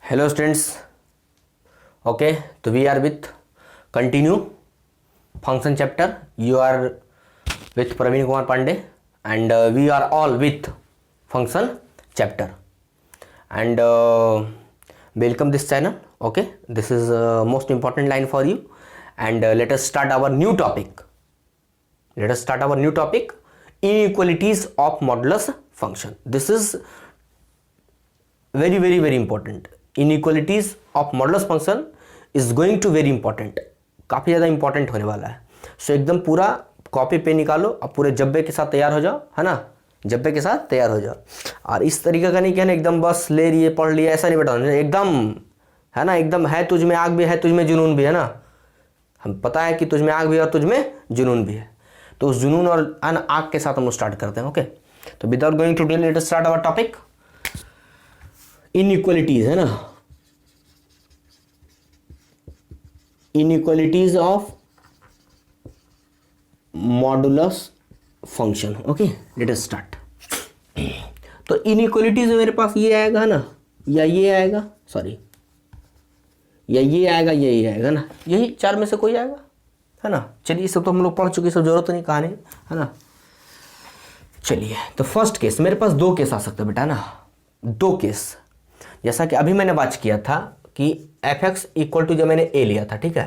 Hello students, okay, so we are with continue function chapter. You are with Praveen Kumar Pandey and we are all with function chapter and welcome this channel. Okay, this is most important line for you and let us start our new topic. Inequalities of modulus function. This is very important. Inequalities of modulus function is going to very important, काफ़ी ज़्यादा important होने वाला है. सो एकदम पूरा copy पे निकालो और पूरे जब्बे के साथ तैयार हो जाओ, है ना. जब्बे के साथ तैयार हो जाओ और इस तरीके का नहीं कहना एकदम बस ले लिए पढ़ लिए, ऐसा नहीं बताना एकदम, है ना. एकदम है तुझ में आग भी है, तुझ में जुनून भी है ना. हम पता है कि तुझ में आग भी है और तुझ में जुनून भी है, तो उस जुनून और आग के साथ हम लोग स्टार्ट करते हैं. ओके, तो without going to detail let us start our topic. Inequalities है ना, inequalities of modulus function. Okay, let us start. तो इनइक्वालिटीज मेरे पास ये आएगा ना, या ये आएगा, सॉरी, या ये आएगा, यही आएगा ना, यही चार में से कोई आएगा, है ना. चलिए, सब तो हम लोग पढ़ चुके, सब जरूरत नहीं कहानी, है ना. चलिए, तो फर्स्ट केस मेरे पास दो केस आ सकते हैं बेटा ना, दो केस. जैसा कि अभी मैंने बात किया था कि एफ एक्स इक्वल टू जब मैंने ए लिया था, ठीक है,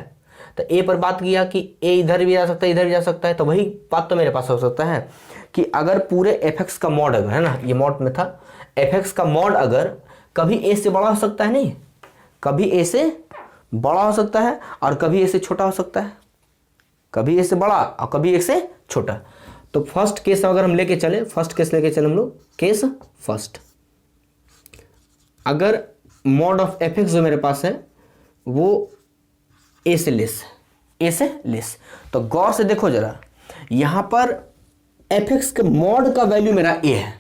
तो ए पर बात किया कि ए इधर भी जा सकता है, इधर भी जा सकता है. तो वही बात तो मेरे पास हो सकता है कि अगर पूरे एफ एक्स का मॉड अगर, है ना, ये मॉड में था, एफ एक्स का मॉड अगर कभी ए से बड़ा हो सकता है, नहीं, कभी ए से बड़ा हो सकता है और कभी ए से छोटा हो सकता है, कभी ए से बड़ा और कभी ए से छोटा. तो फर्स्ट केस अगर हम लेके चले, फर्स्ट केस लेके चले हम लोग, केस फर्स्ट, अगर मॉड ऑफ एफ एक्स जो मेरे पास है वो ए से लेस, ए से लेस, तो गौर से देखो जरा, यहां पर एफ एक्स के मॉड का वैल्यू मेरा ए है,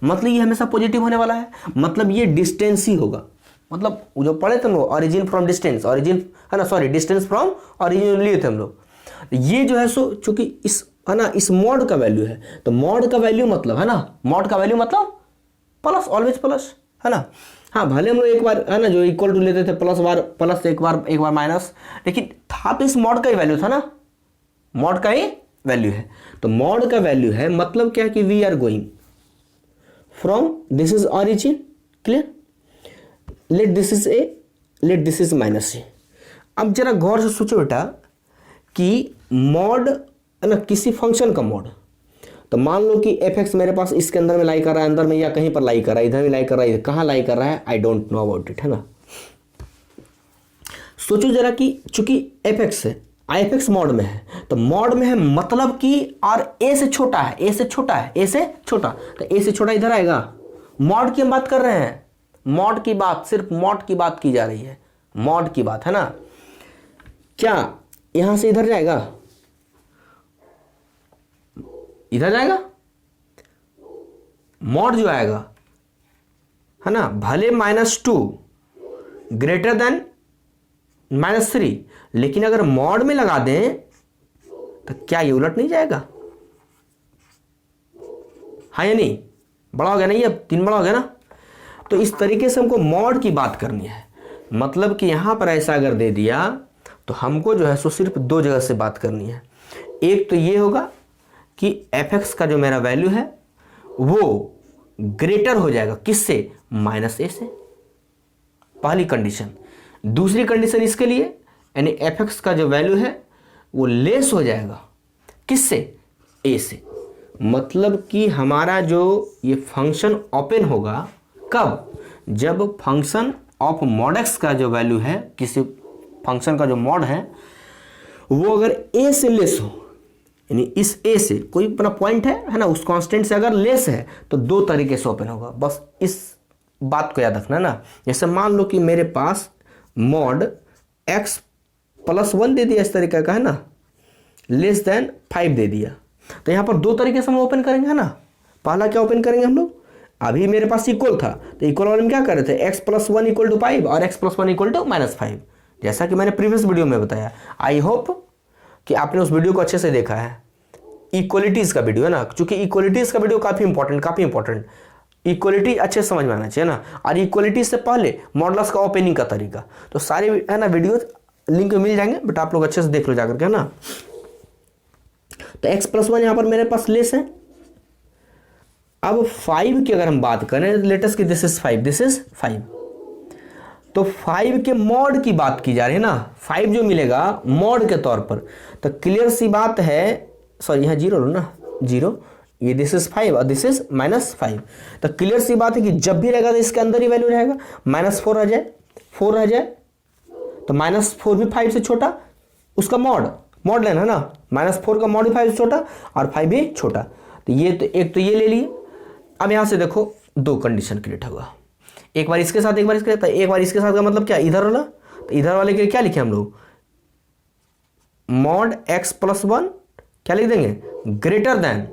मतलब ये हमेशा पॉजिटिव होने वाला है, मतलब ये डिस्टेंस ही होगा. मतलब जो पढ़े थे हम लोग ऑरिजिन फ्रॉम डिस्टेंस, ऑरिजिन है ना, सॉरी, डिस्टेंस फ्रॉम ऑरिजिन लिए थे हम लोग. ये जो है सो चूंकि इस, है ना, इस मॉड का वैल्यू है, तो मॉड का वैल्यू मतलब, है ना, मॉड का वैल्यू मतलब प्लस, ऑलवेज प्लस, है ना. हाँ, भले हम लोग एक बार, है ना, जो इक्वल टू लेते थे प्लस बार प्लस, एक बार माइनस, लेकिन था तो इस मॉड का ही वैल्यू था ना, मॉड का ही वैल्यू है. तो मॉड का वैल्यू है मतलब क्या कि we are going from, this is origin, clear, let this is A, let this is minus A. अब जरा गौर से सोचो बेटा कि मॉड, है ना, किसी फंक्शन का मॉड, तो मान लो कि एफ एक्स मेरे पास इसके अंदर में लाई कर रहा है, अंदर में या कहीं पर लाई कर रहा है, इधर भी लाई कर रहा है, कहाँ लाई कर रहा है, I don't know about it, है ना. सोचो जरा कि चूंकि एफ एक्स है, आई एफ एक्स मॉड में है, तो मॉड में है मतलब कि और ए से छोटा है, ए से छोटा है, ए से छोटा, तो ए से छोटा इधर आएगा. मॉड की हम बात कर रहे हैं, मॉड की बात, सिर्फ मॉड की बात की जा रही है, मॉड की बात, है ना. क्या यहां से इधर जाएगा, इधर जाएगा, मॉड जो आएगा, है ना, भले -2 ग्रेटर देन -3, लेकिन अगर मॉड में लगा दें तो क्या ये उलट नहीं जाएगा, हाँ या नहीं, बड़ा हो गया नहीं, अब 3 बड़ा हो गया ना. तो इस तरीके से हमको मॉड की बात करनी है, मतलब कि यहां पर ऐसा अगर दे दिया तो हमको जो है सो सिर्फ दो जगह से बात करनी है. एक तो ये होगा कि एफ एक्स का जो मेरा वैल्यू है वो ग्रेटर हो जाएगा किससे, -a से, पहली कंडीशन. दूसरी कंडीशन इसके लिए, यानी एफ एक्स का जो वैल्यू है वो लेस हो जाएगा किससे, a से. मतलब कि हमारा जो ये फंक्शन ओपन होगा कब, जब फंक्शन ऑफ मॉड एक्स का जो वैल्यू है, किसी फंक्शन का जो मॉड है वो अगर a से लेस हो, यानी इस ए से कोई अपना पॉइंट है ना, उस कांस्टेंट से अगर लेस है तो दो तरीके से ओपन होगा. बस इस बात को याद रखना ना. जैसे मान लो कि मेरे पास मॉड x + 1 दे दिया इस तरीके का, है ना, लेस देन 5 दे दिया, तो यहाँ पर दो तरीके से हम ओपन करेंगे, है ना. पहला क्या ओपन करेंगे हम लोग, अभी मेरे पास इक्वल था तो इक्वल वाले में क्या कर रहे थे, x + 1 = 5 और x + 1 = -5, जैसा कि मैंने प्रीवियस वीडियो में बताया. आई होप कि आपने उस वीडियो को अच्छे से देखा है, इक्वलिटीज का वीडियो है ना, क्योंकि इक्वलिटीज का वीडियो काफी इंपॉर्टेंट इक्वलिटी अच्छे से समझ में आना चाहिए ना। और इक्वलिटी से पहले मॉडुलस का ओपनिंग का तरीका, तो सारे है ना वीडियो लिंक में मिल जाएंगे, बट आप लोग अच्छे से देख लो जाकर के, है ना। तो x+1 यहाँ पर मेरे पास लेस है। अब 5 की अगर हम बात करें, लेटेस्ट की दिस इज 5, दिस इज 5, तो 5 के मॉड की बात की जा रही है ना, 5 जो मिलेगा मॉड के तौर पर, तो क्लियर सी बात है, सॉरी यहाँ 0 लो ना, 0, ये दिस इज 5 और दिस इज -5, तो क्लियर सी बात है कि जब भी रहेगा तो इसके अंदर ही वैल्यू रहेगा, -4 रह जाए, 4 रह जाए, तो -4 भी 5 से छोटा, उसका मॉड लेना ना, -4 का मॉड भी 5 से छोटा और 5 भी छोटा, तो ये तो एक तो ये ले लिए। अब यहां से देखो 2 कंडीशन क्रिएट होगा, एक बार इसके साथ एक बार इसके साथ, एक बार इसके साथ का मतलब क्या, इधर वाला, तो इधर वाले के लिए क्या लिखे हम लोग, मॉड x+1 क्या लिख देंगे, greater than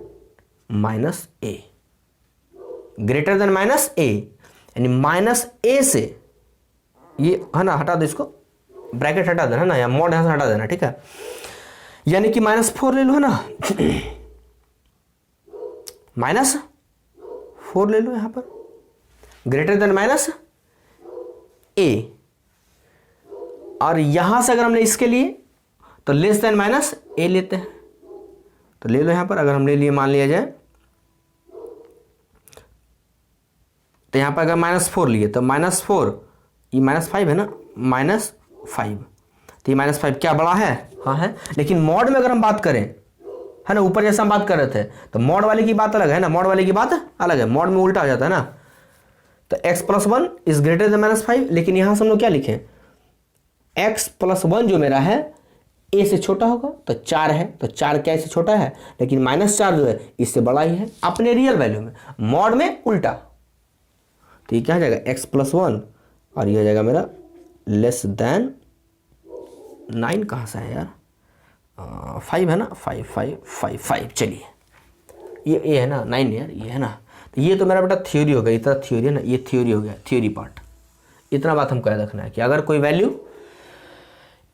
-a, greater than -a, यानी -a से ये है ना, हटा दो इसको, ब्रैकेट हटा देना ना, या मॉड यहां से हटा देना, ठीक है, यानी कि -4 ले लो, है ना, -4 ले लो यहां पर, ग्रेटर देन -a, और यहां से अगर हमने इसके लिए तो लेस देन -a लेते हैं, तो ले लो यहां पर, अगर हम ले लिए मान लिया जाए, तो यहां पर अगर -4 लिए तो -4, ये -5 है ना, -5, तो ये -5 क्या बड़ा है, हाँ है, लेकिन मॉड में अगर हम बात करें, है ना, ऊपर जैसा हम बात कर रहे थे, तो मॉड वाले की बात अलग है ना, मॉड वाले की बात अलग है, मॉड में उल्टा हो जाता है ना, तो x+1 इज ग्रेटर देन -5, लेकिन यहां से हम लोग क्या लिखें, x+1 जो मेरा है a से छोटा होगा, तो 4 है, तो 4 क्या इससे छोटा है, लेकिन -4 जो है इससे बड़ा ही है अपने रियल वैल्यू में, मॉड में उल्टा, तो ये क्या हो जाएगा x+1, और ये हो जाएगा मेरा लेस देन 9, कहाँ से है यार, 5 है ना, 5, चलिए ये है ना, 9 यार, ये है ना, तो ये तो मेरा बेटा थ्योरी हो गया, इतना थ्योरी है ना, ये थ्योरी हो गया, थ्योरी पार्ट, इतना बात हमको याद रखना है कि अगर कोई वैल्यू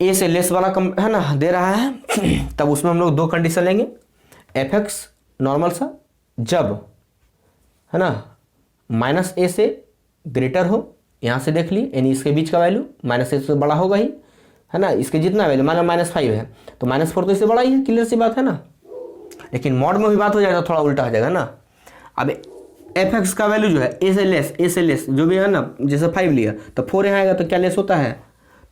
ए से लेस वाला कम है ना दे रहा है, तब उसमें हम लोग 2 कंडीशन लेंगे, fx नॉर्मल सा, जब है ना -a से ग्रेटर हो, यहाँ से देख लिए, यानी इसके बीच का वैल्यू -a से बड़ा होगा ही, है ना, इसके जितना वैल्यू माना -5 है, तो -4 तो इससे बड़ा ही है, क्लियर सी बात है ना, लेकिन मॉड में भी बात हो जाएगा, थोड़ा उल्टा हो जाएगा ना। अब fx का वैल्यू जो है a से लेस जो भी है ना, जैसे 5 लिया तो 4 यहाँ आएगा, तो क्या लेस होता है,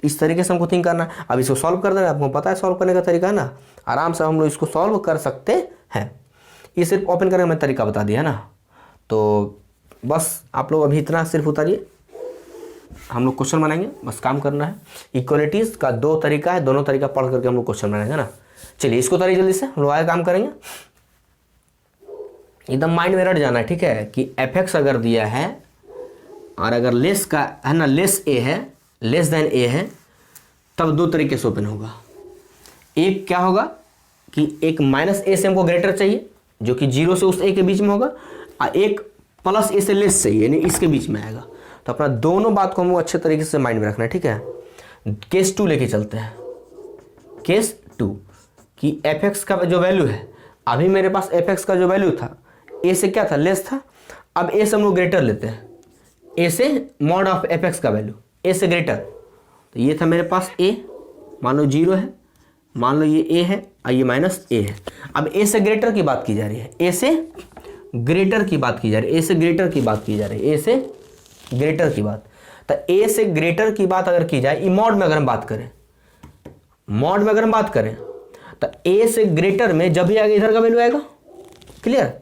इस तरीके से हमको थिंक करना है। अब इसको सॉल्व कर देना, आपको पता है सॉल्व करने का तरीका है ना, आराम से हम लोग इसको सॉल्व कर सकते हैं, ये सिर्फ ओपन करने का मैं तरीका बता दिया है ना, तो बस आप लोग अभी इतना सिर्फ उतारिए, हम लोग क्वेश्चन बनाएंगे, बस काम करना है। इक्वलिटीज का 2 तरीका है, दोनों तरीका पढ़ करके हम लोग क्वेश्चन बनाएंगे ना। चलिए इसको उतारिए जल्दी से, हम लोग आगे काम करेंगे, एकदम माइंड में रट जाना है, ठीक है, कि fx अगर दिया है और अगर लेस का है ना, लेस a है, लेस देन a है, तब 2 तरीके से ओपन होगा। एक क्या होगा कि एक -a से हमको ग्रेटर चाहिए, जो कि 0 से उस a के बीच में होगा, और एक +a से लेस चाहिए, यानी इसके बीच में आएगा। तो अपना दोनों बात को हमको अच्छे तरीके से माइंड में रखना है, ठीक है। केस 2 लेके चलते हैं, केस 2 कि fx का जो वैल्यू है, अभी मेरे पास fx का जो वैल्यू था a से क्या था, लेस था, अब a से हम लोग ग्रेटर लेते हैं, a से मॉड ऑफ fx का वैल्यू a से ग्रेटर, तो ये था मेरे पास a, मान लो 0 है, मान लो ये a है और ये -a है। अब a से ग्रेटर की बात की जा रही है, a से ग्रेटर की बात की जा रही है, a से ग्रेटर की बात की जा रही है, a से ग्रेटर की बात, तो a से ग्रेटर की बात अगर की जाए, मॉड में अगर हम बात करें, मॉड में अगर हम बात करें, तो a से ग्रेटर में जब भी आगे इधर का वैल्यू आएगा, क्लियर,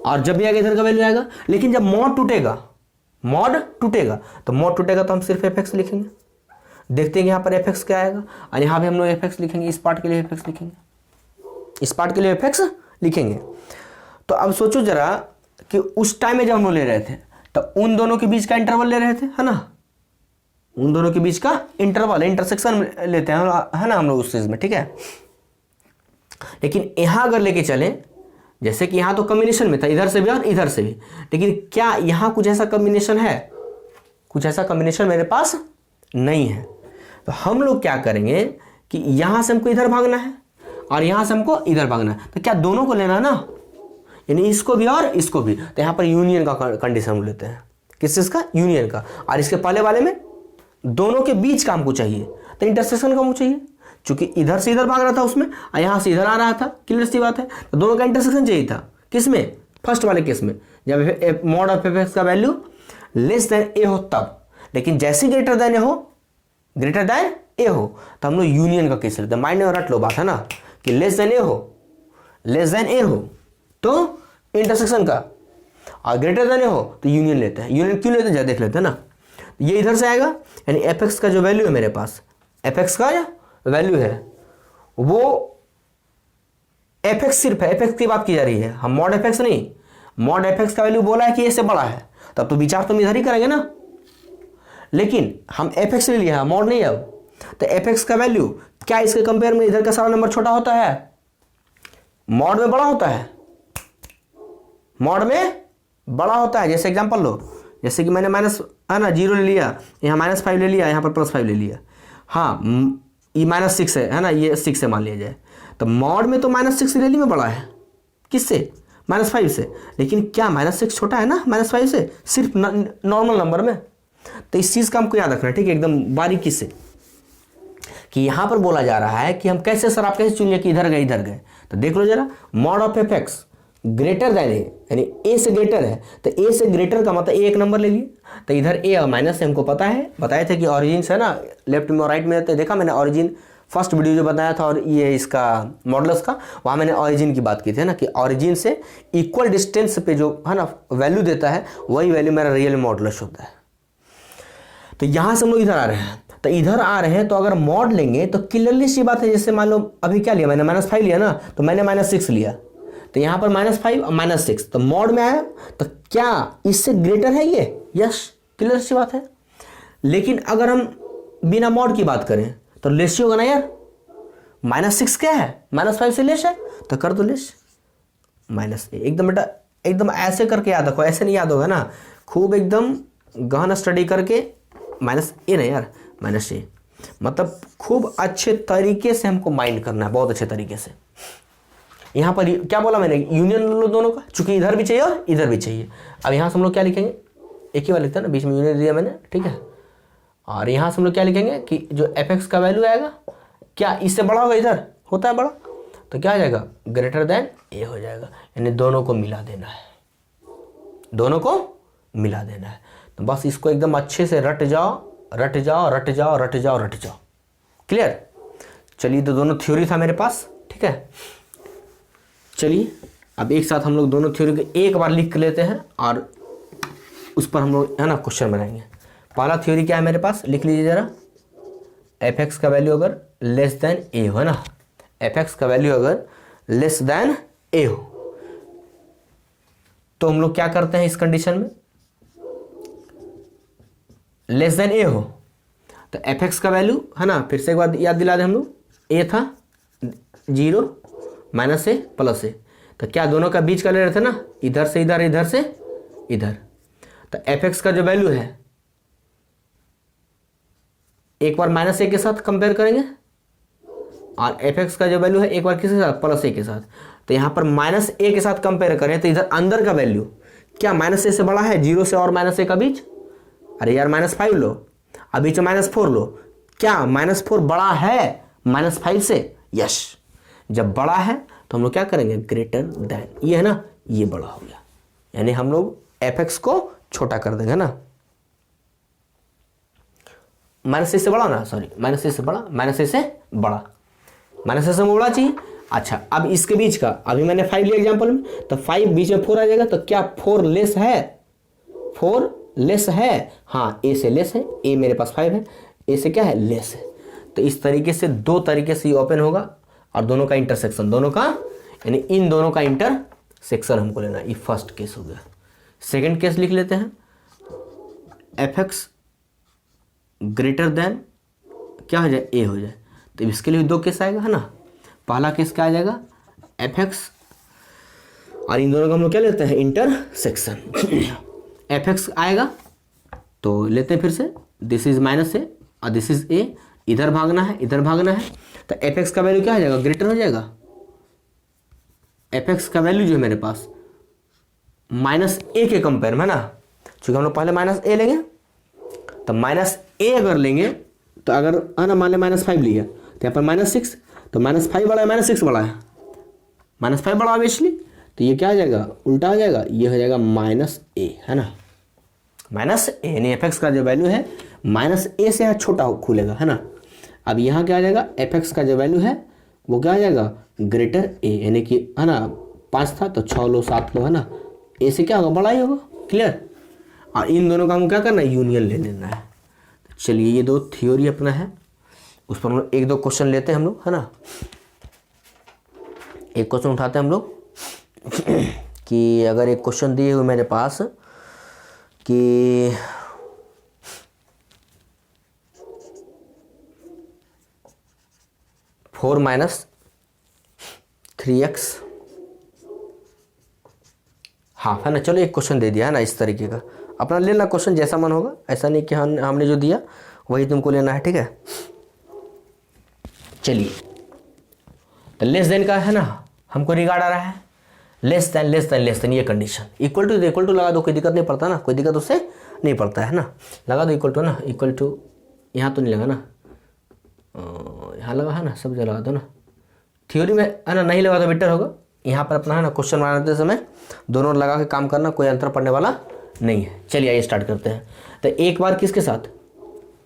और जब भी आगे इधर का वैल्यू आएगा, लेकिन जब मॉड टूटेगा, मॉड टूटेगा, तो मॉड टूटेगा तो हम सिर्फ fx लिखेंगे, देखते हैं यहाँ पर fx क्या आएगा, और यहाँ भी हम लोग fx लिखेंगे, इस पार्ट के लिए fx लिखेंगे, इस पार्ट के लिए fx लिखेंगे। तो अब सोचो जरा कि उस टाइम में जब हम लोग ले रहे थे, तो उन दोनों के बीच का इंटरवल ले रहे थे, है ना, उन दोनों के बीच का इंटरवल, इंटरसेक्शन लेते हैं, है ना, हम लोग उस चीज में, ठीक है। लेकिन यहां अगर लेके चले, जैसे कि यहां तो कॉम्बिनेशन में था, इधर से भी और इधर से भी, लेकिन क्या यहां कुछ ऐसा कॉम्बिनेशन है, कुछ ऐसा कॉम्बिनेशन मेरे पास नहीं है, तो हम लोग क्या करेंगे कि यहां से हमको इधर भागना है और यहां से हमको इधर भागना है, तो क्या दोनों को लेना ना, यानी इसको भी और इसको भी। तो यहाँ पर यूनियन का कंडीशन हम लेते हैं, किस चीज़ का? यूनियन का। और इसके पहले वाले में दोनों के बीच का हमको चाहिए, तो इंटरसेक्शन का हमको चाहिए, चूंकि इधर से इधर भाग रहा था उसमें और यहाँ से इधर आ रहा था, क्लियर सी बात है। तो दोनों का इंटरसेक्शन चाहिए था, किसमें? फर्स्ट वाले केस में, जब मॉड ऑफ एफ एक्स का वैल्यू लेस देन ए हो तब। लेकिन जैसे ग्रेटर देन ए हो, ग्रेटर देन ए हो, तो हम लोग यूनियन का केस लेते हैं। माइंड में रट लो बात है ना, कि लेस देन ए हो, लेस देन ए हो तो इंटरसेक्शन का, और ग्रेटर देन ए हो तो यूनियन लेते हैं। यूनियन क्यों लेते हैं देख लेते हैं ना। ये इधर से आएगा, यानी एफ एक्स का जो वैल्यू है मेरे पास, एफ एक्स का जो वैल्यू है वो एफ एक्स सिर्फ है, एफ एक्स की बात की जा रही है, हम मॉड एफ एक्स नहीं। मॉड एफ एक्स का वैल्यू बोला है कि इससे बड़ा है, तब तो विचार तुम इधर ही करेंगे ना। लेकिन हम एफ एक्स ले लिया, मॉड नहीं। अब तो एफ एक्स का वैल्यू क्या इसके कंपेयर में इधर का सारा नंबर छोटा होता है? मॉड में बड़ा होता है, मॉड में बड़ा होता है। जैसे एग्जांपल लो, जैसे कि मैंने माइनस है ना 0 ले लिया, यहाँ -5 ले लिया, यहाँ पर +5 ले लिया। हाँ, ये -6 है ना, ये 6 से मान लिया जाए, तो मॉड में तो -6 रियली में बड़ा है, किससे? -5 से। लेकिन क्या -6 छोटा है ना -5 से, सिर्फ नॉर्मल नंबर में। तो इस चीज़ का हमको याद रखना है, ठीक है, एकदम बारीकी से, कि यहाँ पर बोला जा रहा है कि हम कैसे, सर आप कैसे चुनिए कि इधर गए इधर गए। तो देख लो जरा, mod of F X greater than A, यानी ए से ग्रेटर है, तो ए से ग्रेटर का मतलब एक नंबर ले लिए। तो इधर ए और माइनस से हमको पता है, बताए थे कि ऑरिजिन है ना, लेफ्ट में और राइट में रहते हैं। देखा मैंने ऑरिजिन, फर्स्ट वीडियो जो बताया था, और ये इसका मॉडुलस का, वहाँ मैंने ऑरिजिन की बात की थी ना, कि ऑरिजिन से इक्वल डिस्टेंस पे जो है ना वैल्यू देता है, वही वैल्यू मेरा रियल मॉडुलस होता है। तो यहाँ से हम लोग इधर आ रहे हैं, तो इधर आ रहे हैं, तो अगर मॉड लेंगे तो क्लियरली सी बात है, जैसे मान लो अभी क्या लिया मैंने, -5 लिया ना, तो मैंने -6 लिया, तो यहाँ पर -5 और -6, तो मॉड में आया, तो क्या इससे ग्रेटर है ये? यस, क्लियर सी बात है। लेकिन अगर हम बिना मॉड की बात करें तो लेस होगा ना यार, -6 क्या है, -5 से लेस है, तो कर दो लेस, -a। एकदम बेटा एकदम ऐसे करके याद रखो, ऐसे नहीं याद होगा ना, खूब एकदम गहन स्टडी करके, -a नहीं यार, -a, मतलब खूब अच्छे तरीके से हमको माइंड करना है, बहुत अच्छे तरीके से। यहाँ पर क्या बोला मैंने, यूनियन लो दोनों का, चूंकि इधर भी चाहिए और इधर भी चाहिए। अब यहाँ से हम लोग क्या लिखेंगे, एक ही बार लिखते हैं ना, बीच में यूनियन दिया मैंने, ठीक है। और यहाँ से हम लोग क्या लिखेंगे कि जो एफ एक्स का वैल्यू आएगा, क्या इससे बड़ा होगा, इधर होता है बड़ा, तो क्या आ जाएगा, ग्रेटर देन ए हो जाएगा। यानी दोनों को मिला देना है, दोनों को मिला देना है। तो बस इसको एकदम अच्छे से रट जाओ, रट जाओ, रट जाओ, रट जाओ, रट जाओ। क्लियर? चलिए, तो दोनों थ्योरी था मेरे पास, ठीक है। चलिए अब एक साथ हम लोग दोनों थ्योरी को एक बार लिख लेते हैं, और उस पर हम लोग है ना क्वेश्चन बनाएंगे। पहला थ्योरी क्या है मेरे पास, लिख लीजिए जरा। एफ एक्स का वैल्यू अगर लेस देन ए हो ना, एफ एक्स का वैल्यू अगर लेस देन ए हो, तो हम लोग क्या करते हैं इस कंडीशन में, लेस देन ए हो, तो एफ एक्स का वैल्यू है ना, फिर से एक बार याद दिला दें हम लोग, ए था 0 -a +a, तो क्या दोनों का बीच का ले रहे थे ना, इधर से इधर, इधर से इधर। तो एफ एक्स का जो वैल्यू है, एक बार -a के साथ कंपेयर करेंगे, और एफ एक्स का जो वैल्यू है एक बार किसके साथ, +a के साथ। तो यहाँ पर -a के साथ कंपेयर करें, तो इधर अंदर का वैल्यू क्या -a से बड़ा है, 0 से और -a का बीच, अरे यार -5 लो, अभी तो -4 लो, क्या -4 बड़ा है -5 से? यस, जब बड़ा है तो हम लोग क्या करेंगे, ग्रेटर देन, ये है ना, ये बड़ा हो गया, यानी हम लोग एफ एक्स को छोटा कर देंगे ना, -a से बड़ा ना, सॉरी -a से बड़ा, -a से बड़ा, -a से बड़ा चाहिए। अच्छा, अब इसके बीच का, अभी मैंने 5 लिया एग्जांपल में, तो 5 बीच में 4 आ जाएगा, तो क्या 4 लेस है, 4 लेस है, हाँ ए से लेस है, ए मेरे पास 5 है, ए से क्या है, लेस है। तो इस तरीके से दो तरीके से ये ओपन होगा, और दोनों का इंटरसेक्शन, दोनों का यानी इन दोनों का इंटरसेक्शन हमको लेना, ये फर्स्ट केस हो गया। सेकंड केस लिख लेते हैं, एफ एक्स ग्रेटर देन क्या हो जाए, ए हो जाए। तो इसके लिए 2 केस आएगा है ना। पहला केस क्या आ जाएगा, एफ एक्स, और इन दोनों का हम लोग क्या लेते हैं, इंटरसेक्शन। एफ एक्स आएगा तो लेते हैं फिर से, दिस इज -a और दिस इज a, इधर भागना है, इधर भागना है, तो एफ एक्स का वैल्यू क्या हो जाएगा, ग्रेटर हो जाएगा। एफ एक्स का वैल्यू जो है मेरे पास माइनस ए के कंपेयर में ना, क्योंकि हम लोग पहले माइनस ए लेंगे, तो माइनस ए अगर लेंगे तो अगर है ना मान लें -5 लिया तो यहाँ पर -6, तो -5 बड़ा है -6 बड़ा है, -5 बड़ा ऑब्वियसली, तो ये क्या आ जाएगा, उल्टा आ जाएगा, ये हो जाएगा -a, है ना, -a, यानी एफ एक्स का जो वैल्यू है -a से यहाँ छोटा खुलेगा, है ना। अब यहाँ क्या आ जाएगा, एफ एक्स का जो वैल्यू है वो क्या आ जाएगा, ग्रेटर a, यानी कि है ना 5 था तो 6 लो 7 लो, है ना, a से क्या होगा, बड़ा ही होगा, क्लियर। और इन दोनों का हमको क्या करना है, यूनियन ले लेना है। चलिए ये दो थ्योरी अपना है, उस पर हम लोग 1-2 क्वेश्चन लेते हैं हम लोग, है ना। एक क्वेश्चन उठाते हैं हम लोग कि अगर एक क्वेश्चन दिए हुए मेरे पास कि फोर माइनस 3x हाफ, है ना। चलो एक क्वेश्चन दे दिया है ना इस तरीके का, अपना लेना क्वेश्चन जैसा मन होगा, ऐसा नहीं कि हमने जो दिया वही तुमको लेना है, ठीक है। चलिए तो लेस देन का है ना हमको रिगार्ड आ रहा है, लेस देन ये कंडीशन, इक्वल टू लगा दो, कोई दिक्कत नहीं पड़ता ना, कोई दिक्कत उससे नहीं पड़ता है ना, लगा दो इक्वल टू ना, इक्वल टू यहाँ तो नहीं लगा ना, यहाँ लगा है ना, सब जगह लगा दो ना, थ्योरी में है ना नहीं लगा तो बेटर होगा, यहाँ पर अपना है ना क्वेश्चन बनाते समय दोनों लगा के काम करना, कोई अंतर पड़ने वाला नहीं है। चलिए आइए स्टार्ट करते हैं। तो एक बार किसके साथ,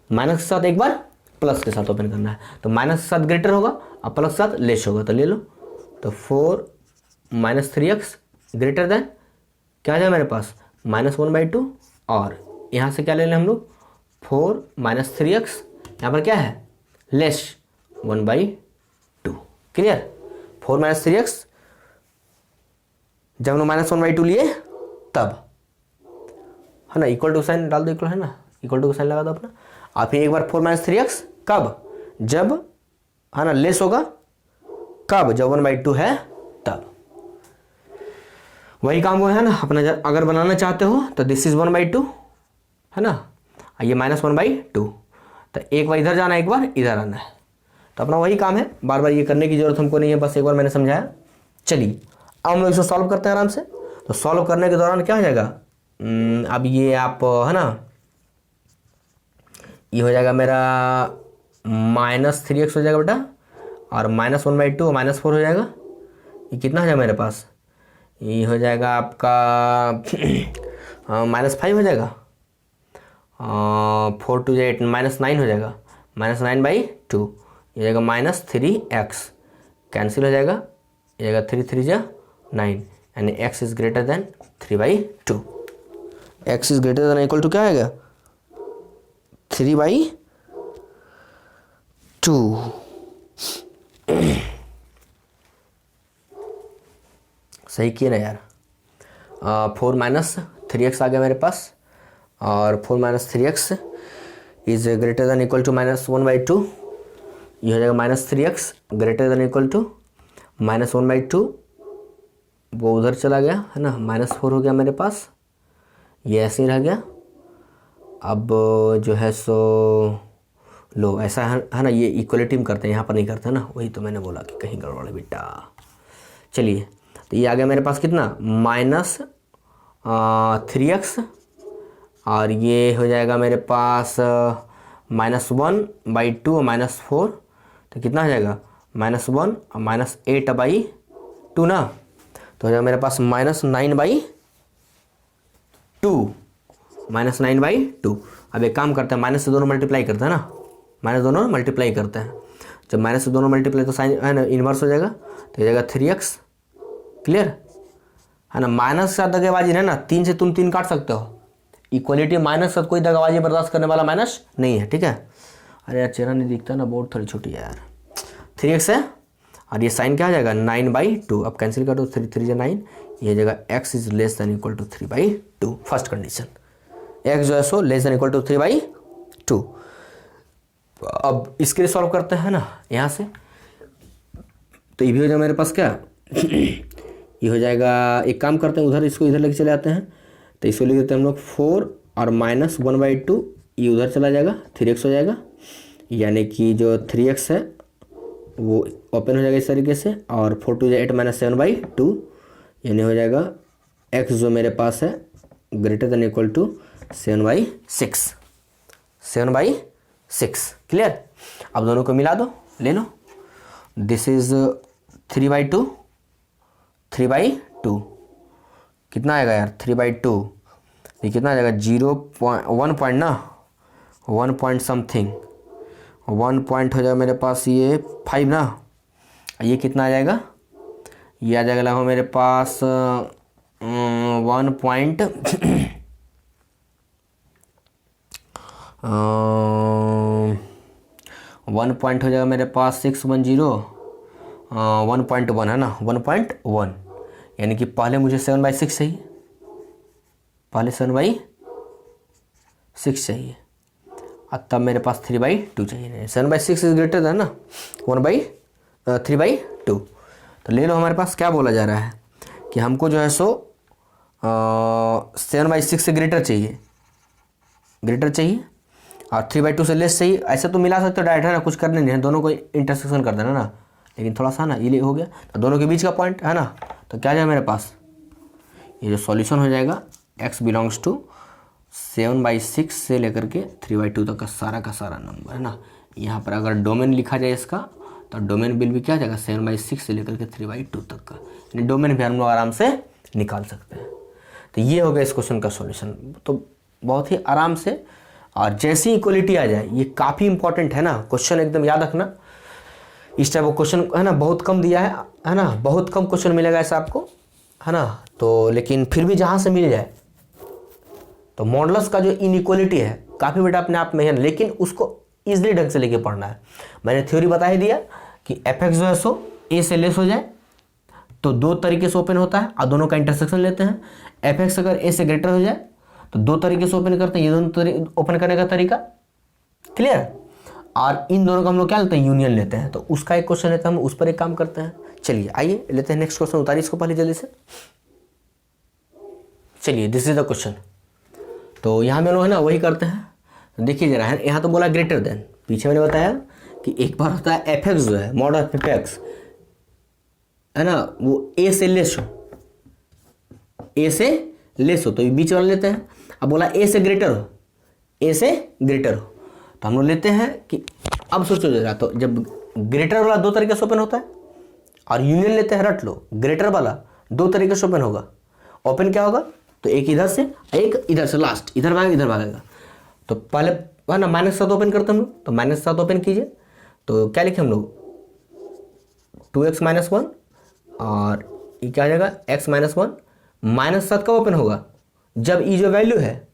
माइनस के साथ, एक बार प्लस के साथ ओपन करना है, तो माइनस के साथ ग्रेटर होगा और प्लस के साथ लेस होगा, तो ले लो। तो 4 - 3x ग्रेटर देन क्या आ जाएगा मेरे पास, -1/2, और यहाँ से क्या ले लें हम लोग, 4 - 3x, यहाँ पर क्या है, लेस 1/2, क्लियर। 4 - 3x जब हम लोग -1/2 लिए तब, है ना, इक्वल टू साइन डाल दो, इक्वल है ना, इक्वल टू का साइन लगा दो अपना, और फिर एक बार 4 - 3x कब, जब है ना लेस होगा, कब, जब 1/2 है तब। वही काम हुआ है ना अपना, अगर बनाना चाहते हो तो दिस इज 1/2, है ना, ये -1/2, तो एक बार इधर जाना, एक बार इधर आना है, तो अपना वही काम है, बार बार ये करने की जरूरत हमको नहीं है, बस एक बार मैंने समझाया। चलिए अब हम लोग इसे सॉल्व करते हैं आराम से। तो सॉल्व करने के दौरान क्या हो जाएगा, अब ये आप है ना, ये हो जाएगा मेरा -3x हो जाएगा बेटा, और -1/2 और -4 हो जाएगा, ये कितना हो जाएगा मेरे पास, ये हो जाएगा आपका -5 हो जाएगा, 4 2 8 -9 हो जाएगा, -9/2, ये जाएगा -3x, कैंसिल हो जाएगा, ये जाएगा 3 3 जा 9, यानी x is greater than 3/2, x is greater than equal to क्या आएगा, 3/2। सही किए ना यार। 4 - 3x आ गया मेरे पास, और 4 - 3x is greater than equal to -1/2, ये हो जाएगा -3x greater than equal to -1/2, वो उधर चला गया, है ना, -4 हो गया मेरे पास, ये ऐसे ही रह गया। अब जो है सो लो ऐसा है ना, ये इक्वलिटी में करते हैं, यहाँ पर नहीं करते ना, वही तो मैंने बोला कि कहीं गड़बड़ है बेटा। चलिए तो ये आ गया मेरे पास कितना, -3x, और ये हो जाएगा मेरे पास -1/2 और -4, तो कितना हो जाएगा, -1 और -8/2 ना, तो हो जाएगा मेरे पास -9/2, -9/2। अब एक काम करते हैं, माइनस से दोनों मल्टीप्लाई करते हैं ना, माइनस दोनों मल्टीप्लाई करते हैं, जब माइनस से दोनों मल्टीप्लाई तो साइन है ना इन्वर्स हो जाएगा, तो ये जाएगा 3x, क्लियर है ना। माइनस के साथ दगाबाजी है ना, 3 से तुम 3 काट सकते हो, इक्वलिटी माइनस से कोई दगाबाजी बर्दाश्त करने वाला माइनस नहीं है, ठीक है। अरे यार चेहरा नहीं दिखता ना, बोर्ड थोड़ी छोटी है यार। 3x है और ये साइन क्या आ जाएगा 9/2, अब कैंसिल कर दो, 3 3 जा 9, ये जगह x is less than equal to 3/2, first condition, x जो है सो लेस देन इक्वल टू 3/2। अब इसके लिए सॉल्व करते हैं ना यहाँ से, तो ये भी हो जाएगा मेरे पास क्या ये हो जाएगा, एक काम करते हैं उधर इसको इधर लेके चले आते हैं, तो इसको लिख देते हैं हम लोग 4 और -1/2, ये उधर चला जाएगा, 3x हो जाएगा, यानी कि जो 3x है वो ओपन हो जाएगा इस तरीके से, और 4 2 8 -7/2, यानी हो जाएगा x जो मेरे पास है greater than equal to 7/6, 7/6। Clear. अब दोनों को मिला दो, ले लो। दिस इज 3/2, 3/2 कितना आएगा यार 3/2, ये कितना आ जाएगा 1 पॉइंट ना, 1 पॉइंट समथिंग, 1 पॉइंट हो जाएगा मेरे पास ये 5 ना, ये कितना आ जाएगा, ये आ जाएगा लगभग मेरे पास 1 पॉइंट 1 पॉइंट हो जाएगा मेरे पास 610 1.1 है ना, 1.1, यानी कि पहले मुझे 7/6 चाहिए, पहले 7/6 चाहिए और तब मेरे पास 3/2 चाहिए। 7/6 इज ग्रेटर देन ना 3/2। तो ले लो, हमारे पास क्या बोला जा रहा है कि हमको जो है सो 7/6 से ग्रेटर चाहिए और 3/2 से लेस चाहिए। ऐसे तो मिला सकते हो डायरेक्ट है ना, कुछ करने नहीं है, दोनों को इंटरसेक्शन कर देना ना, लेकिन थोड़ा सा ना ये हो गया तो दोनों के बीच का पॉइंट है ना, तो क्या जाएगा मेरे पास, ये जो सॉल्यूशन हो जाएगा x बिलोंग्स टू 7/6 से लेकर के 3/2 तक का सारा नंबर है ना। यहाँ पर अगर डोमेन लिखा जाए इसका तो डोमेन बिल भी क्या जाएगा 7/6 से लेकर के 3/2 तक का, यानी डोमेन भी हम लोग आराम से निकाल सकते हैं। तो ये हो गया इस क्वेश्चन का सॉल्यूशन, तो बहुत ही आराम से। और जैसी इक्वलिटी आ जाए, ये काफ़ी इंपॉर्टेंट है ना क्वेश्चन, एकदम याद रखना। इस टाइप का क्वेश्चन है ना बहुत कम दिया है ना, बहुत कम क्वेश्चन मिलेगा ऐसा आपको है ना। तो लेकिन फिर भी जहाँ से मिल जाए, तो मॉडुलस का जो इनइक्वलिटी है काफ़ी बेटा अपने आप में है, लेकिन उसको ईजिली ढंग से लेके पढ़ना है। मैंने थ्योरी बता ही दिया कि एफ जो है सो ए से लेस हो जाए तो दो तरीके से ओपन होता है और दोनों का इंटरसेक्शन लेते हैं। एफ अगर ए से ग्रेटर हो जाए तो दो तरीके से ओपन करते हैं, ये दोनों ओपन करने का तरीका क्लियर। और इन दोनों का हम लोग क्या लेते हैं, यूनियन लेते हैं। तो उसका एक क्वेश्चन लेते हैं, हम उस पर एक काम करते हैं। चलिए आइए लेते हैं नेक्स्ट क्वेश्चन, उतारिए इसको पहले जल्दी से। चलिए दिस इज द क्वेश्चन। तो यहाँ में लोग है ना वही करते हैं, देखिए जरा है, यहाँ तो बोला ग्रेटर देन, पीछे मैंने बताया कि एक बार होता है एफ जो है मॉड ऑफ एफ है ना, वो ए से लेस हो, ए से लेस हो तो ये बीच वाला लेते हैं। अब बोला ए से ग्रेटर हो, ए से ग्रेटर हो तो हम लोग लेते हैं कि अब सोचो जरा, तो जब ग्रेटर वाला दो तरीके से ओपन होता है और यूनियन लेते हैं, रट लो ग्रेटर वाला दो तरीके से ओपन होगा। ओपन क्या होगा, तो एक इधर से एक इधर से, लास्ट इधर भागेगा इधर भागेगा। तो पहले है ना -7 ओपन करते हम लोग, तो -7 ओपन कीजिए तो क्या लिखे हम लोग 2x - 1 और ये क्या आ जाएगा x - 1। -7 कब ओपन होगा, जब ये जो वैल्यू है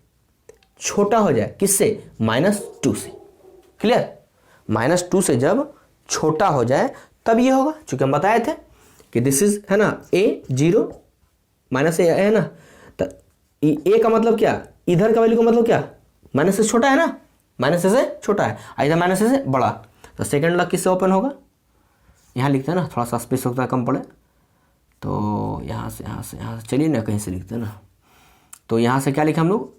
छोटा हो जाए, किससे, -2 से। क्लियर, -2 से जब छोटा हो जाए तब ये होगा, चूंकि हम बताए थे कि दिस इज है ना a0 -a है ना, तो ए का मतलब क्या, इधर का वैल्यू का मतलब क्या, माइनस से छोटा है ना, माइनस से छोटा है, इधर माइनस से बड़ा। तो सेकंड वाला किससे ओपन होगा, यहाँ लिखते हैं ना, थोड़ा सा स्पेस होता है कम पड़े, तो यहाँ से चलिए ना कहीं से लिखते हैं ना। तो यहाँ से क्या लिखा हम लोग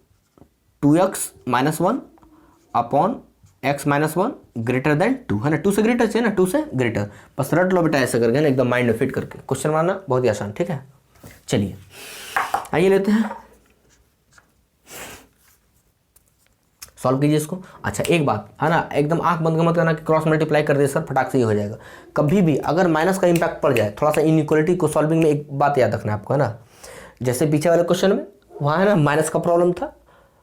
2x - 1 upon x - 1 greater than 2 है ना, 2 से ग्रेटर चाहिए ना, 2 से ग्रेटर। बस रट लो बेटा ऐसे करके ना, एकदम माइंड में फिट करके क्वेश्चन बनाना बहुत ही आसान। ठीक है, चलिए आइए लेते हैं, सॉल्व कीजिए इसको। अच्छा एक बात है ना, एकदम आंख बंद मत करना कि क्रॉस मल्टीप्लाई कर दे सर फटाक से ही हो जाएगा। कभी भी अगर माइनस का इंपैक्ट पड़ जाए, थोड़ा सा इनइक्वालिटी को सॉल्विंग में एक बात याद रखना है आपको है ना, जैसे पीछे वाले क्वेश्चन में वहाँ है ना माइनस का प्रॉब्लम था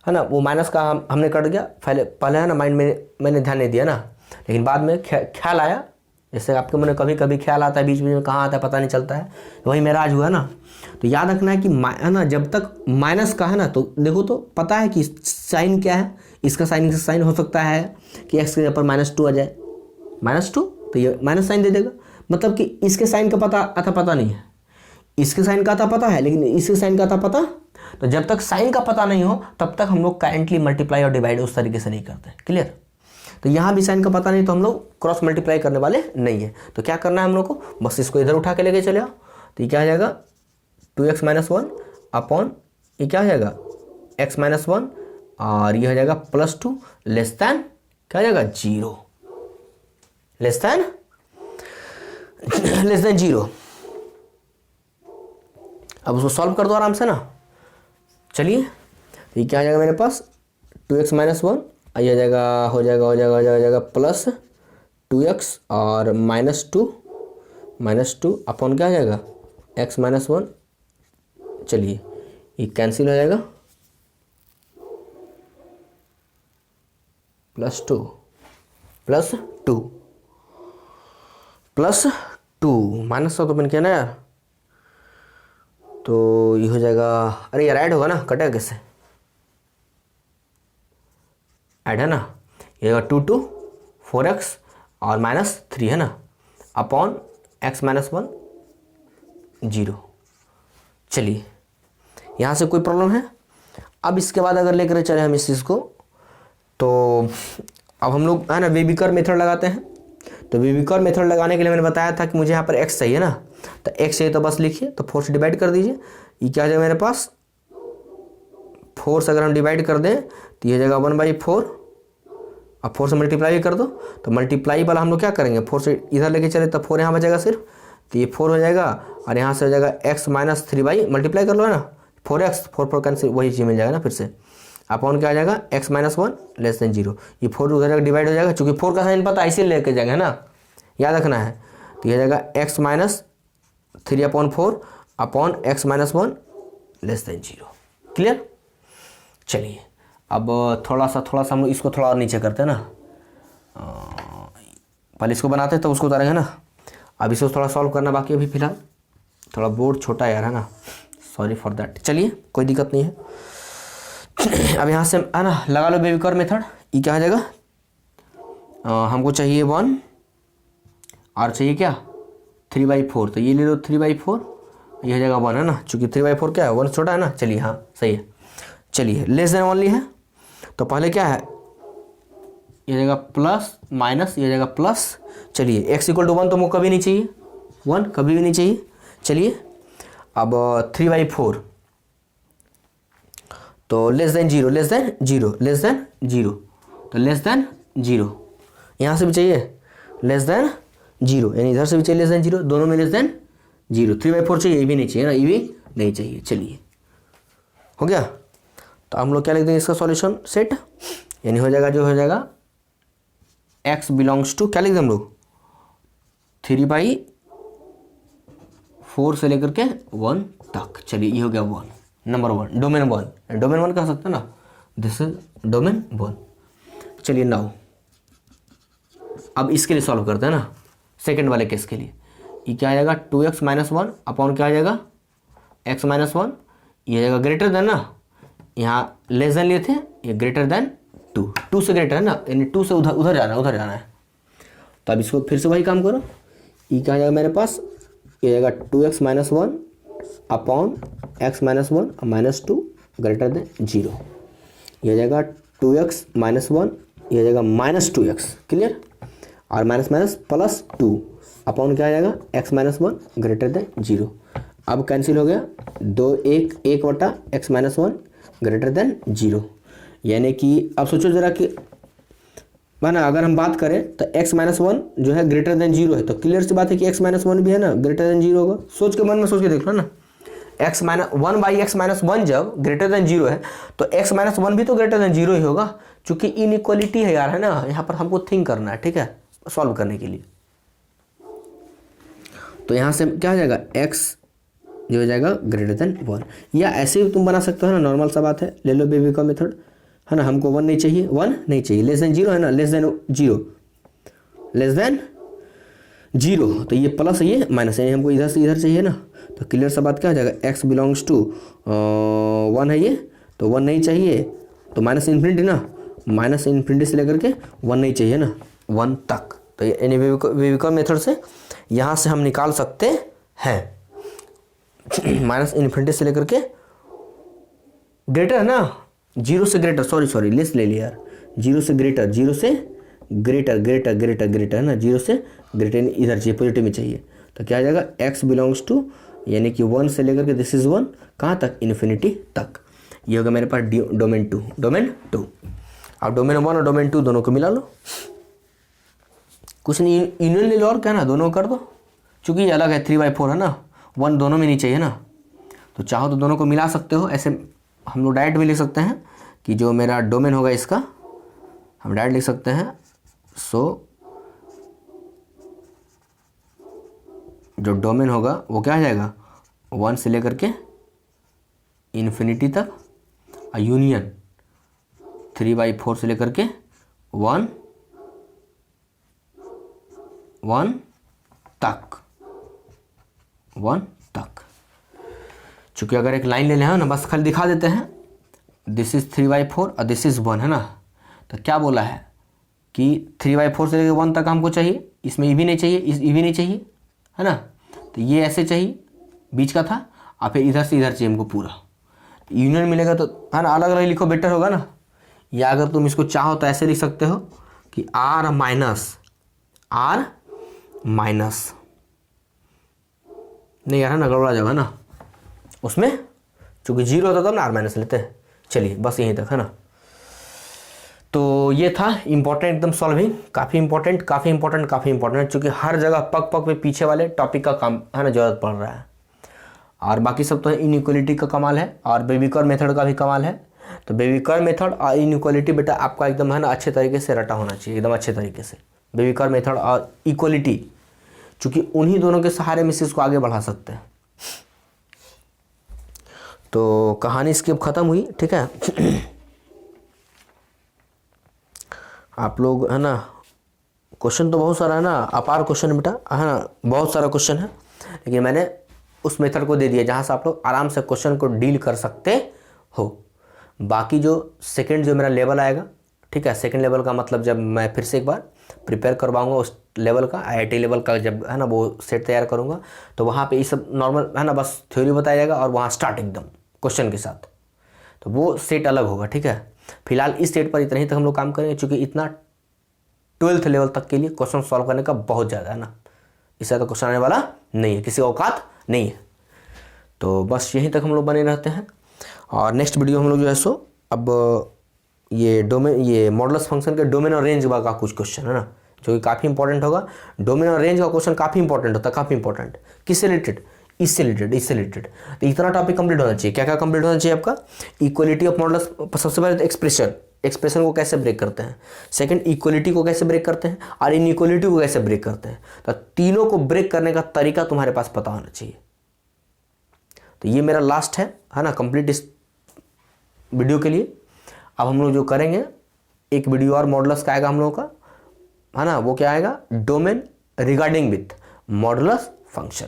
है ना, वो माइनस का हमने कट गया, पहले है ना माइंड में मैंने ध्यान नहीं दिया ना, लेकिन बाद में ख्याल आया। जैसे आपके मन में कभी कभी ख्याल आता है, बीच बीच में कहाँ आता है पता नहीं चलता है, वही मेरा आज हुआ ना। तो याद रखना है कि है ना, जब तक माइनस का है ना, तो देखो तो पता है कि साइन क्या है, इसका साइन से साइन हो सकता है कि x के जगह पर -2 आ जाए, -2 तो ये माइनस साइन दे देगा, मतलब कि इसके साइन का पता नहीं है, इसके साइन का पता है लेकिन इसके साइन का पता। तो जब तक साइन का पता नहीं हो तब तक हम लोग काइंडली मल्टीप्लाई और डिवाइड उस तरीके से नहीं करते। क्लियर, तो यहाँ भी साइन का पता नहीं तो हम लोग क्रॉस मल्टीप्लाई करने वाले नहीं है। तो क्या करना है हम लोग को, बस इसको इधर उठा के लेके चले आओ। तो ये क्या आ जाएगा 2x - 1 अपॉन ये क्या हो जाएगा x - 1 और ये हो जाएगा +2 लेस देन क्या हो जाएगा 0, लेस देन 0। अब उसको सॉल्व कर दो आराम से ना। चलिए ये क्या आ जाएगा मेरे पास 2x माइनस 1, ये आ जाएगा हो जाएगा प्लस 2x और माइनस टू अपॉन क्या आ जाएगा x माइनस 1। चलिए ये कैंसिल हो जाएगा, प्लस टू माइनस का तो बन किया ना यार, तो ये हो जाएगा, अरे यार ऐड होगा ना, कटेगा कैसे, ऐड है ना, ये होगा 2 4x और -3 है ना अपॉन x माइनस 1 0। चलिए यहाँ से कोई प्रॉब्लम है। अब इसके बाद अगर लेकर चले हम इस चीज़ को, तो अब हम लोग है ना बेबी कर्व मेथड लगाते हैं। तो बेबी कर्व मेथड लगाने के लिए मैंने बताया था कि मुझे यहाँ पर x चाहिए ना, तो x चाहिए तो बस लिखिए, तो 4 से डिवाइड कर दीजिए। ये क्या आ जाएगा मेरे पास 4 से अगर हम डिवाइड कर दें तो ये जाएगा 1/4, अब 4 से मल्टीप्लाई कर दो, तो मल्टीप्लाई वाला हम लोग क्या करेंगे 4 से इधर लेके चले तो 4 यहाँ बचेगा सिर्फ, तो ये 4 हो जाएगा और यहाँ से हो जाएगा x माइनस 3 मल्टीप्लाई कर लो है ना 4x 4 कैंसिल वही चीज़ मिल जाएगा ना फिर से, अपॉन क्या आ जाएगा x माइनस 1 लेस देन 0। ये 4 उधर जाकर डिवाइड हो जाएगा, चूंकि 4 का साइन पता है इसीलिए लेके जाएंगे है ना, याद रखना है। तो ये जाएगा x minus 3/4 upon x minus 1 less than 0। Clear. चलिए अब थोड़ा सा हम लोग इसको थोड़ा और नीचे करते हैं ना, पहले इसको बनाते हैं तो उसको उतारेंगे ना। अब इसको थोड़ा सॉल्व करना बाकी अभी फिलहाल, थोड़ा बोर्ड छोटा यार है ना, सॉरी फॉर दैट। चलिए कोई दिक्कत नहीं है। अब यहाँ से है ना लगा लो बेबी कर्व मेथड। ये क्या आ जाएगा, हमको चाहिए 1 और चाहिए क्या 3/4, तो ये ले लो 3/4, ये हो जाएगा 1 है ना, चूँकि 3/4 क्या है 1 छोटा है ना। चलिए हाँ सही है। चलिए लेस देन ओनली है, तो पहले क्या है ये जाएगा प्लस माइनस, ये जाएगा प्लस। चलिए x = 1 तो मुझको कभी नहीं चाहिए, 1 कभी भी नहीं चाहिए। चलिए अब 3/4 तो लेस देन जीरो तो लेस देन 0, यहाँ से भी चाहिए लेस देन 0, यानी इधर से भी चाहिए लेस देन 0, दोनों में लेस देन 0। 3/4 चाहिए, ये भी नहीं चाहिए ना, ये भी नहीं चाहिए। चलिए हो गया, तो हम लोग क्या लिख देंगे इसका सॉल्यूशन सेट, यानी हो जाएगा जो हो जाएगा x बिलोंग्स टू क्या लिख दें हम लोग 3/4 से लेकर के 1 तक। चलिए ये हो गया 1 नंबर 1 डोमेन 1 कह सकते हैं ना, दिस इज डोमेन 1। चलिए नाउ अब इसके लिए सॉल्व करते हैं ना, सेकंड वाले केस के लिए। ये क्या आ जाएगा 2x माइनस 1 अपॉन क्या आ जाएगा x माइनस 1, ये जाएगा ग्रेटर देन ना, यहाँ लेस देन लिए थे, ये ग्रेटर देन 2 से ग्रेटर है ना, यानी 2 से उधर जाना है। तो अब इसको फिर से वही काम करो, ये क्या आ जाएगा मेरे पास, ये जाएगा 2x minus 1 upon x minus 1 -2 greater than 0, ये जाएगा 2x माइनस 1, ये जाएगा -2x। क्लियर। और माइनस माइनस प्लस 2 अपॉन क्या आ जाएगा x माइनस 1 ग्रेटर देन 0। अब कैंसिल हो गया 1 बटा x माइनस 1 ग्रेटर देन 0, यानी कि अब सोचो जरा कि माना अगर हम बात करें तो x माइनस 1 जो है ग्रेटर देन 0 है, तो क्लियर सी बात है कि x माइनस 1 भी है ना ग्रेटर देन 0 होगा। सोच के मन में सोच के देख लो ना, x माइनस 1/x माइनस 1 जब ग्रेटर देन 0 है तो x माइनस 1 भी तो ग्रेटर देन 0 ही होगा, चूंकि इनइक्वालिटी है यार है ना, यहाँ पर हमको थिंक करना है, ठीक है, सॉल्व करने के लिए। तो यहाँ से क्या हो जाएगा x जो हो जाएगा ग्रेटर देन 1, या ऐसे ही तुम बना सकते हो ना, नॉर्मल सा बात है। ले लो बेबी का मेथड है ना, हमको 1 नहीं चाहिए, लेस देन 0 है ना, लेस देन 0, तो ये प्लस ये माइनस, यानी हमको इधर से इधर चाहिए ना, तो क्लियर सा बात क्या हो जाएगा x बिलोंग्स टू 1 है ये, तो 1 नहीं चाहिए, तो माइनस इन्फिनिटी ना, माइनस इन्फिनिटी से लेकर के 1 नहीं चाहिए ना 1 तक। तो यानी बेबी का मेथड से यहाँ से हम निकाल सकते हैं माइनस इन्फिनिटी से लेकर के ग्रेटर है ना, 0 से ग्रेटर, सॉरी लेस ले लिया यार, 0 से ग्रेटर है ना, 0 से ग्रेटर इधर चाहिए, पॉजिटिव में चाहिए। तो क्या आ जाएगा x बिलोंग्स टू, यानी कि 1 से लेकर के दिस इज 1 कहाँ तक इन्फिनिटी तक। ये होगा मेरे पास डोमेन 2। अब डोमेन 1 और डोमेन 2 दोनों को मिला लो, कुछ नहीं यूनियन ले लो और क्या ना, दोनों कर दो, चूंकि ये अलग है 3/4 है ना, 1 दोनों में नहीं चाहिए ना, तो चाहो तो दोनों को मिला सकते हो, ऐसे हम लोग डायरेक्ट भी लिख सकते हैं कि जो मेरा डोमेन होगा इसका हम डायरेक्ट लिख सकते हैं। सो जो डोमेन होगा वो क्या आ जाएगा 1 से लेकर के इन्फिनिटी तक, और यूनियन 3/4 से लेकर के 1 तक, 1 तक। चूँकि अगर एक लाइन ले लें ना, बस खाली दिखा देते हैं दिस इज़ 3/4 और दिस इज़ 1 है ना, तो क्या बोला है कि 3/4 से लेकर 1 तक हमको चाहिए, इसमें ई भी नहीं चाहिए, इस ई भी नहीं चाहिए है ना, तो ये ऐसे चाहिए बीच का था, और फिर इधर से इधर चाहिए हमको पूरा। यूनियन मिलेगा तो है ना, अलग अलग लिखो बेटर होगा ना, या अगर तुम इसको चाहो तो ऐसे लिख सकते हो कि R माइनस नहीं यार है ना, गड़बड़ा जाएगा ना उसमें, चूँकि 0 होता तब ना R माइनस लेते हैं। चलिए बस यहीं तक है ना। तो ये था इंपॉर्टेंट एकदम सॉल्विंग, काफ़ी इंपॉर्टेंट चूँकि हर जगह पग पे पीछे वाले टॉपिक का काम है ना ज़रूरत पड़ रहा है, और बाकी सब तो इनइक्वालिटी का कमाल है, और बेबी कर्व मेथड का भी कमाल है। तो बेबी कर्व मेथड और इनइक्वालिटी बेटा आपका एकदम है ना अच्छे तरीके से रटा होना चाहिए, एकदम अच्छे तरीके से। बेबी कर्व मेथड और इक्वलिटी, चूँकि उन्हीं दोनों के सहारे में से इसको आगे बढ़ा सकते हैं। तो कहानी इसकी अब ख़त्म हुई, ठीक है। आप लोग है ना, क्वेश्चन तो बहुत सारा है ना, अपार क्वेश्चन है बेटा है ना, बहुत सारा क्वेश्चन है, लेकिन मैंने उस मेथड को दे दिया जहाँ से आप लोग आराम से क्वेश्चन को डील कर सकते हो। बाकी जो सेकंड जो मेरा लेवल आएगा, ठीक है, सेकंड लेवल का मतलब जब मैं फिर से एक बार प्रिपेयर करवाऊंगा उस लेवल का, IIT लेवल का जब है ना वो सेट तैयार करूंगा, तो वहाँ पे ये सब नॉर्मल है ना बस थ्योरी बताया जाएगा, और वहाँ स्टार्ट एकदम क्वेश्चन के साथ, तो वो सेट अलग होगा, ठीक है। फिलहाल इस सेट पर इतना ही तक हम लोग काम करेंगे, चूँकि इतना 12th लेवल तक के लिए क्वेश्चन सॉल्व करने का बहुत ज़्यादा है ना, इससे तो क्वेश्चन आने वाला नहीं है, किसी का औकात नहीं है। तो बस यहीं तक हम लोग बने रहते हैं, और नेक्स्ट वीडियो हम लोग जो है सो अब ये मॉडुलस फंक्शन के डोमेन और रेंज का कुछ क्वेश्चन है ना, जो कि काफ़ी इंपॉर्टेंट होगा। डोमेन और रेंज का क्वेश्चन काफ़ी इंपॉर्टेंट होता है, काफ़ी इंपॉर्टेंट। किससे रिलेटेड? इससे रिलेटेड। तो इतना टॉपिक कंप्लीट होना चाहिए। क्या क्या कंप्लीट होना चाहिए आपका? इक्वलिटी ऑफ मॉडुलस, सबसे पहले एक्सप्रेशन को कैसे ब्रेक करते हैं, सेकंड इक्वलिटी को कैसे ब्रेक करते हैं, और इनइक्वलिटी को कैसे ब्रेक करते हैं। तो तीनों को ब्रेक करने का तरीका तुम्हारे पास पता होना चाहिए। तो ये मेरा लास्ट है ना कंप्लीट इस वीडियो के लिए। अब हम लोग जो करेंगे, एक वीडियो और मॉडुलस का आएगा हम लोगों का, है ना, वो क्या आएगा, domain regarding with modulus function,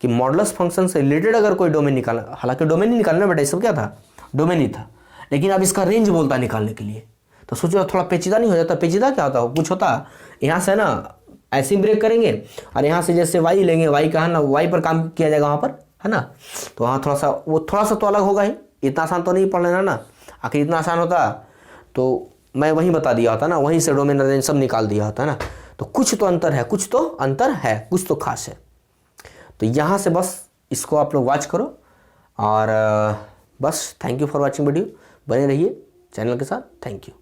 कि मॉडुलस फंक्शन से रिलेटेड अगर कोई डोमेन निकालना, हालांकि डोमेन ही निकालना बेटा, ये सब क्या था, डोमेन ही था, लेकिन अब इसका रेंज बोलता है निकालने के लिए। तो सोचो थोड़ा पेचीदा नहीं हो जाता? पेचीदा क्या होता है, कुछ होता यहाँ से ना ऐसे ही ब्रेक करेंगे, और यहाँ से जैसे वाई लेंगे, वाई का है ना, वाई पर काम किया जाएगा वहाँ पर, है ना, तो वहाँ थोड़ा सा तो अलग होगा ही। इतना आसान तो नहीं पढ़ लेना ना, आखिर इतना आसान होता तो मैं वहीं बता दिया होता ना, वहीं से डोमेन रेंज सब निकाल दिया होता है ना। तो कुछ तो अंतर है, कुछ तो खास है। तो यहाँ से बस इसको आप लोग वॉच करो, और बस thank you for watching video. बने रहिए चैनल के साथ। Thank you.